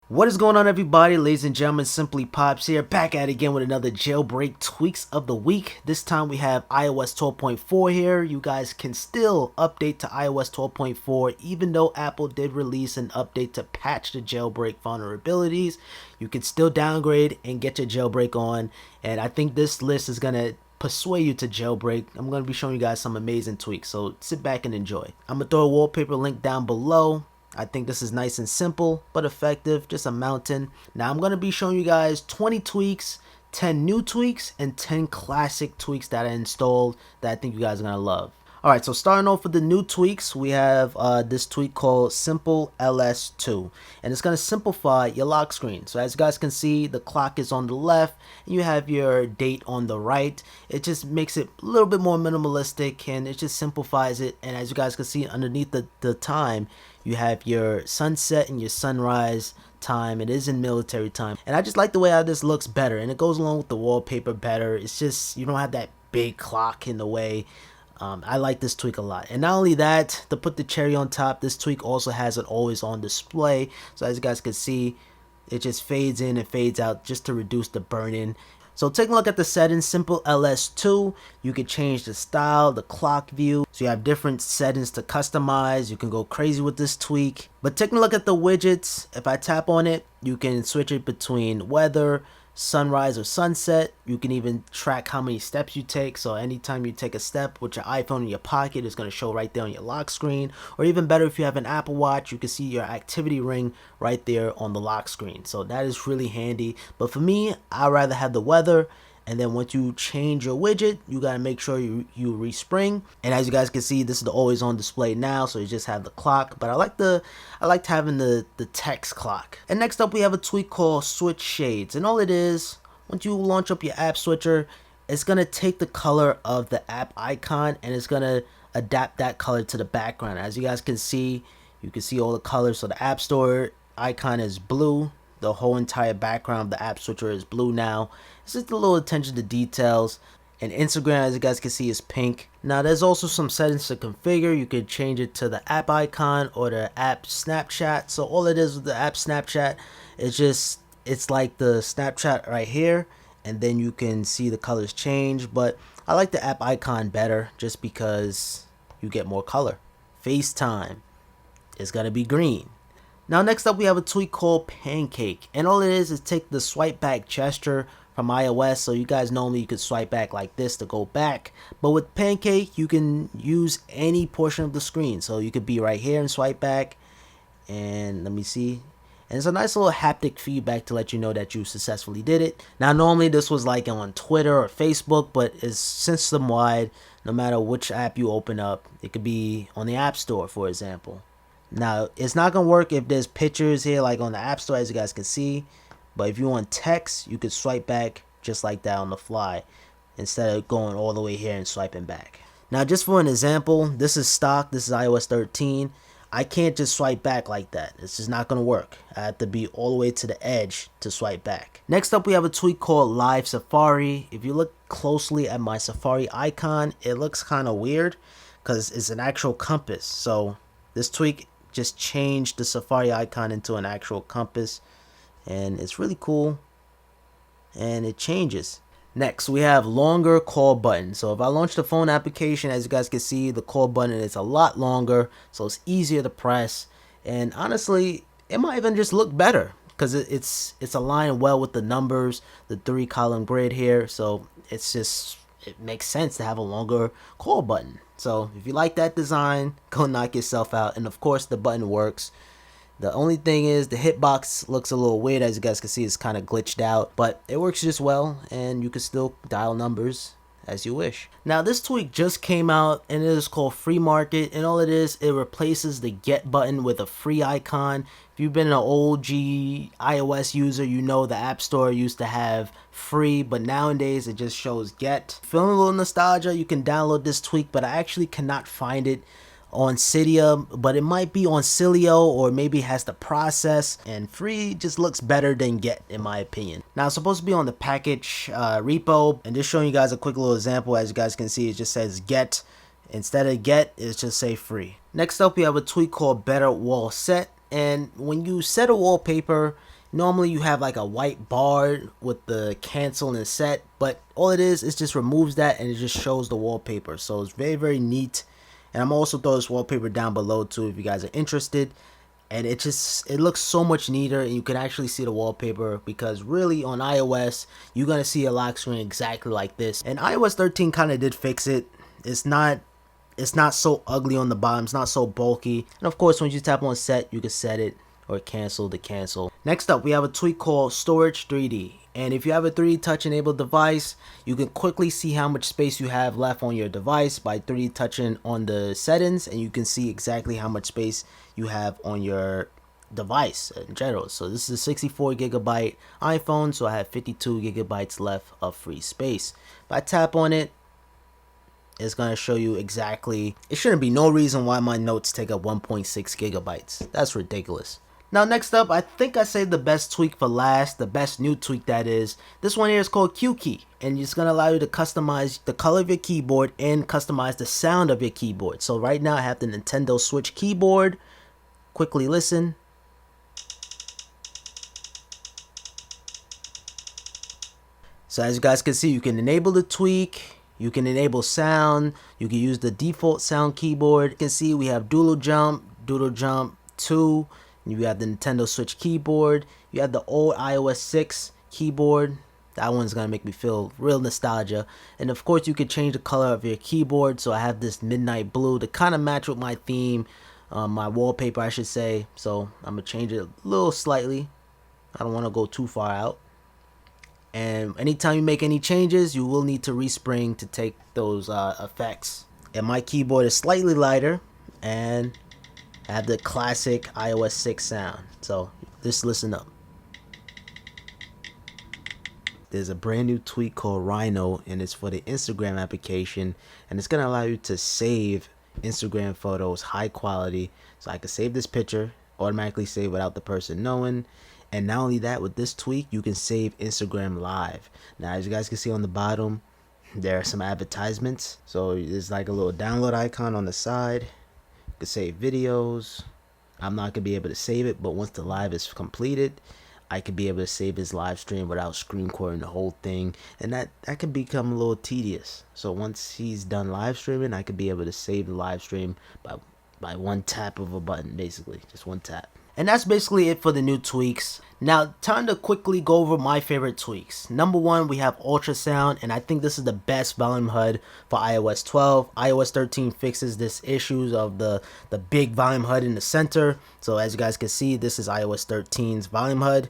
What is going on, everybody? Ladies and gentlemen, SimplyPops here, back at it again with another jailbreak tweaks of the week. This time we have iOS 12.4 here. You guys can still update to iOS 12.4 even though Apple did release an update to patch the jailbreak vulnerabilities. You can still downgrade and get your jailbreak on, and I think this list is going to persuade you to jailbreak. I'm going to be showing you guys some amazing tweaks, so sit back and enjoy. I'm going to throw a wallpaper link down below. I think this is nice and simple but effective, just a mountain. Now I'm going to be showing you guys 20 tweaks, 10 new tweaks, and 10 classic tweaks that I installed that I think you guys are going to love. Alright, so starting off with the new tweaks, we have this tweak called SimplyLS2, and it's going to simplify your lock screen. So as you guys can see, the clock is on the left, and you have your date on the right. It just makes it a little bit more minimalistic, and it just simplifies it. And as you guys can see underneath the time, you have your sunset and your sunrise time. It is in military time, and I just like the way how this looks better, and it goes along with the wallpaper better. It's just, you don't have that big clock in the way. I like this tweak a lot. And not only that, to put the cherry on top, this tweak also has it always on display. So as you guys can see, it just fades in and fades out just to reduce the burn-in. So taking a look at the settings, SimplyLS2, you can change the style, the clock view. So you have different settings to customize. You can go crazy with this tweak. But taking a look at the widgets, if I tap on it, you can switch it between weather, sunrise, or sunset. You can even track how many steps you take, so anytime you take a step with your iPhone in your pocket, it's going to show right there on your lock screen. Or even better, if you have an Apple Watch, you can see your activity ring right there on the lock screen. So that is really handy. But for me, I'd rather have the weather. And then once you change your widget, you gotta make sure you respring. And as you guys can see, this is the always on display now, so you just have the clock. But I liked having the text clock. And next up, we have a tweak called SwipeForMore. And all it is, once you launch up your app switcher, it's gonna take the color of the app icon and it's gonna adapt that color to the background. As you guys can see, you can see all the colors. So the App Store icon is blue. The whole entire background of the app switcher is blue now. It's just a little attention to details. And Instagram, as you guys can see, is pink. Now there's also some settings to configure. You can change it to the app icon or the app Snapchat. So all it is with the app Snapchat, it's like the Snapchat right here, and then you can see the colors change. But I like the app icon better just because you get more color. FaceTime is gonna be green. Now next up, we have a tweak called Pancake, and all it is take the swipe back gesture from iOS. So you guys normally you could swipe back like this to go back, but with Pancake you can use any portion of the screen. So you could be right here and swipe back, and let me see, and it's a nice little haptic feedback to let you know that you successfully did it. Now normally this was like on Twitter or Facebook, but it's system wide. No matter which app you open up, it could be on the App Store, for example. Now, it's not going to work if there's pictures here like on the App Store, as you guys can see. But if you want text, you could swipe back just like that on the fly instead of going all the way here and swiping back. Now, just for an example, this is stock. This is iOS 13. I can't just swipe back like that. It's just not going to work. I have to be all the way to the edge to swipe back. Next up, we have a tweak called LiveSafari. If you look closely at my Safari icon, it looks kind of weird because it's an actual compass. So this tweak just changed the Safari icon into an actual compass, and it's really cool, and it changes. Next, we have longer call button. So if I launch the phone application, as you guys can see, the call button is a lot longer, so it's easier to press, and honestly it might even just look better because it's aligned well with the numbers, the 3-column grid here. So it makes sense to have a longer call button. So if you like that design, go knock yourself out. And of course the button works. The only thing is the hitbox looks a little weird. As you guys can see, it's kind of glitched out, but it works just well, and you can still dial numbers as you wish. Now this tweak just came out, and it is called Free Market, and all it is, it replaces the get button with a free icon. If you've been an OG iOS user, you know the App Store used to have free, but nowadays it just shows get. Feeling a little nostalgia, you can download this tweak, but I actually cannot find it on Cydia, but it might be on Cilio, or maybe it has the process, and free just looks better than get in my opinion. Now it's supposed to be on the package repo, and just showing you guys a quick little example. As you guys can see, it just says get. Instead of get, it's just say free. Next up, we have a tweak called BetterWallSet, and when you set a wallpaper, Normally you have like a white bar with the cancel and set, but all it is just removes that and it just shows the wallpaper. So it's very, very neat. And I'm also throw this wallpaper down below too if you guys are interested. And it looks so much neater, and you can actually see the wallpaper, because really on iOS you're gonna see a lock screen exactly like this. And iOS 13 kind of did fix it. It's not so ugly on the bottom, it's not so bulky. And of course, when you tap on set, you can set it or cancel to cancel. Next up, we have a tweak called Storage 3D. And if you have a 3D touch enabled device, you can quickly see how much space you have left on your device by 3D touching on the settings, and you can see exactly how much space you have on your device in general. So this is a 64 gigabyte iPhone, so I have 52 gigabytes left of free space. If I tap on it, it's going to show you exactly. It shouldn't be no reason why my notes take up 1.6 gigabytes. That's ridiculous. Now next up, I think I saved the best tweak for last, the best new tweak that is. This one here is called QKey, and it's going to allow you to customize the color of your keyboard and customize the sound of your keyboard. So right now I have the Nintendo Switch keyboard. Quickly listen. So as you guys can see, you can enable the tweak. You can enable sound. You can use the default sound keyboard. You can see we have Doodle Jump 2. You have the Nintendo Switch keyboard. You have the old iOS 6 keyboard. That one's gonna make me feel real nostalgia. And of course, you can change the color of your keyboard. So I have this midnight blue to kind of match with my theme, my wallpaper, I should say. So I'm gonna change it a little slightly. I don't want to go too far out. And anytime you make any changes, you will need to respring to take those effects. And my keyboard is slightly lighter, and I have the classic iOS 6 sound. So just listen up. There's a brand new tweak called Rhino, and it's for the Instagram application, and it's gonna allow you to save Instagram photos high quality. So I can save this picture, automatically save without the person knowing. And not only that, with this tweak, you can save Instagram live. Now, as you guys can see on the bottom, there are some advertisements. So there's like a little download icon on the side. You can save videos. I'm not gonna be able to save it, but once the live is completed, I could be able to save his live stream without screen recording the whole thing. And that can become a little tedious. So once he's done live streaming, I could be able to save the live stream by one tap of a button, basically. Just one tap. And that's basically it for the new tweaks. Now, time to quickly go over my favorite tweaks. Number one, we have ultrasound, and I think this is the best volume HUD for iOS 12. iOS 13 fixes this issues of the big volume HUD in the center. So as you guys can see, this is iOS 13's volume HUD.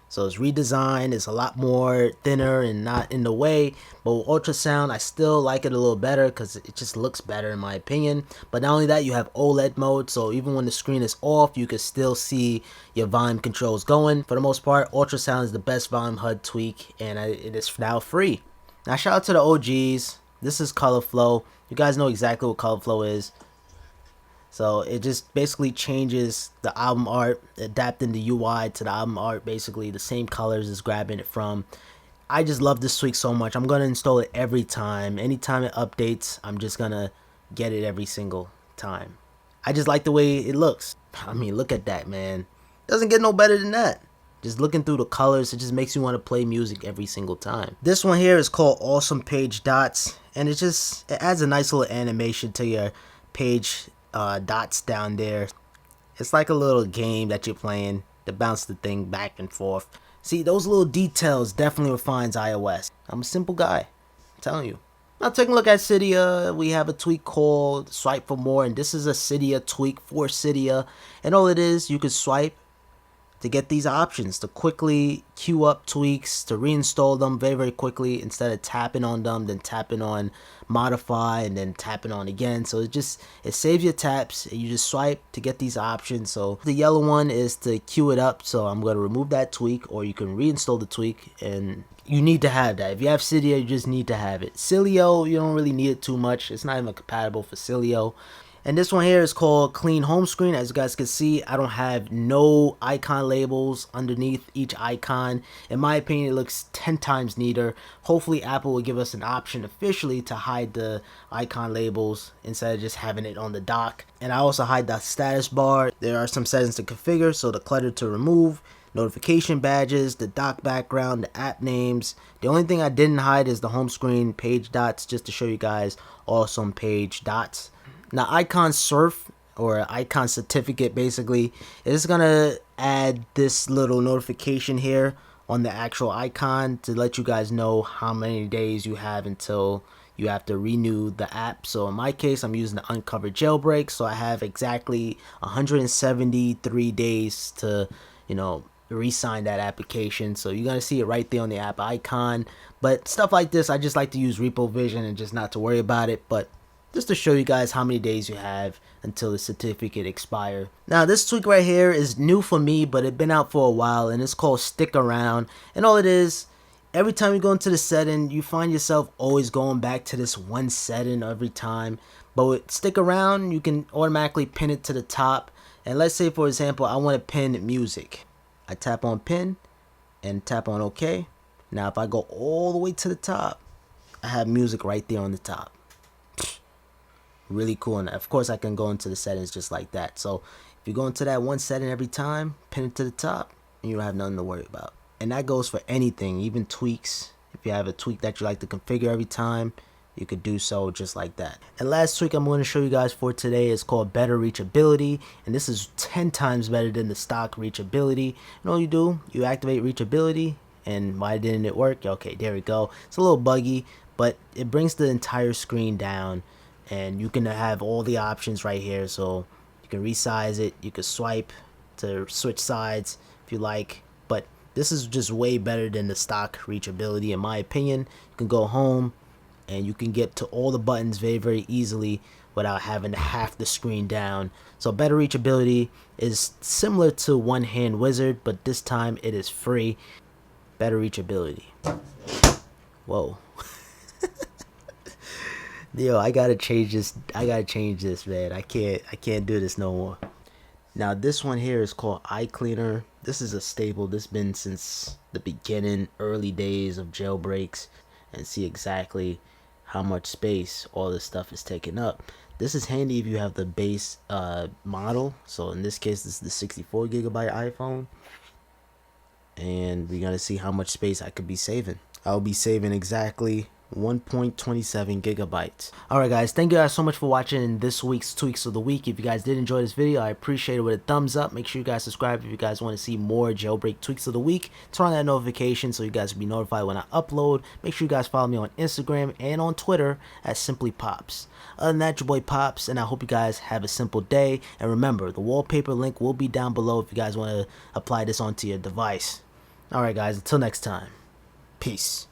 So it's redesigned, it's a lot more thinner and not in the way. But with ultrasound, I still like it a little better because it just looks better in my opinion. But not only that, you have OLED mode, so even when the screen is off, you can still see your volume controls going. For the most part, ultrasound is the best volume HUD tweak, and it is now free. Now shout out to the OGs. This is Color Flow. You guys know exactly what Color Flow is. So it just basically changes the album art, adapting the UI to the album art, basically the same colors as grabbing it from. I just love this tweak so much. I'm going to install it every time. Anytime it updates, I'm just going to get it every single time. I just like the way it looks. I mean, look at that, man. Doesn't get no better than that. Just looking through the colors, it just makes you want to play music every single time. This one here is called Awesome Page Dots, and it adds a nice little animation to your page dots down there. It's like a little game that you're playing to bounce the thing back and forth. See, those little details definitely refines iOS. I'm a simple guy, I'm telling you. Now taking a look at Cydia, we have a tweak called SwipeForMore, and this is a Cydia tweak for Cydia. And all it is, you can swipe to get these options, to quickly queue up tweaks, to reinstall them very, very quickly instead of tapping on them, then tapping on modify and then tapping on again. So it saves your taps, and you just swipe to get these options. So the yellow one is to queue it up, so I'm going to remove that tweak, or you can reinstall the tweak, and you need to have that. If you have Cydia, you just need to have it. Cilio, you don't really need it too much. It's not even compatible for Cilio. And this one here is called Clean Home Screen. As you guys can see, I don't have no icon labels underneath each icon. In my opinion, it looks 10 times neater. Hopefully Apple will give us an option officially to hide the icon labels instead of just having it on the dock. And I also hide the status bar. There are some settings to configure, so the clutter to remove. notification badges, the dock background, the app names. The only thing I didn't hide is the home screen page dots, just to show you guys awesome page dots. Now IconCert, or icon certificate, basically is gonna add this little notification here on the actual icon to let you guys know how many days you have until you have to renew the app. So in my case, I'm using the uncovered jailbreak, so I have exactly 173 days to, you know, re-sign that application. So you're gonna see it right there on the app icon. But stuff like this, I just like to use repo vision and just not to worry about it. But just to show you guys how many days you have until the certificate expire. Now this tweak right here is new for me, but it's been out for a while, and it's called StickAround. And all it is, every time you go into the setting, you find yourself always going back to this one setting every time. But with StickAround, you can automatically pin it to the top. And let's say, for example, I want to pin music. I tap on pin and tap on OK. Now if I go all the way to the top, I have music right there on the top. Really cool. And of course I can go into the settings just like that. So if you go into that one setting every time, pin it to the top, and you don't have nothing to worry about. And that goes for anything, even tweaks. If you have a tweak that you like to configure every time, you could do so just like that. And last tweak I'm going to show you guys for today is called BetterReachability, and this is 10 times better than the stock reachability. And all you do, you activate reachability. And why didn't it work? Okay, there we go. It's a little buggy, but it brings the entire screen down, and you can have all the options right here. So you can resize it, you can swipe to switch sides if you like, but this is just way better than the stock reachability in my opinion. You can go home and you can get to all the buttons very easily without having to half the screen down. So BetterReachability is similar to One Hand Wizard, but this time it is free. BetterReachability. Whoa. Yo, I gotta change this. Man. I can't do this no more. Now this one here is called iCleaner. This is a staple. This has been since the beginning, early days of jailbreaks, and see exactly how much space all this stuff is taking up. This is handy if you have the base model. So in this case, this is the 64 gigabyte iPhone, and we're gonna see how much space I could be saving. I'll be saving exactly 1.27 gigabytes. Alright guys, thank you guys so much for watching this week's Tweaks of the Week. If you guys did enjoy this video, I appreciate it with a thumbs up. Make sure you guys subscribe if you guys want to see more jailbreak tweaks of the week. Turn on that notification so you guys will be notified when I upload. Make sure you guys follow me on Instagram and on Twitter at SimplyPops. Other than that, your boy Pops, and I hope you guys have a simple day. And remember, the wallpaper link will be down below if you guys want to apply this onto your device. Alright guys, until next time. Peace.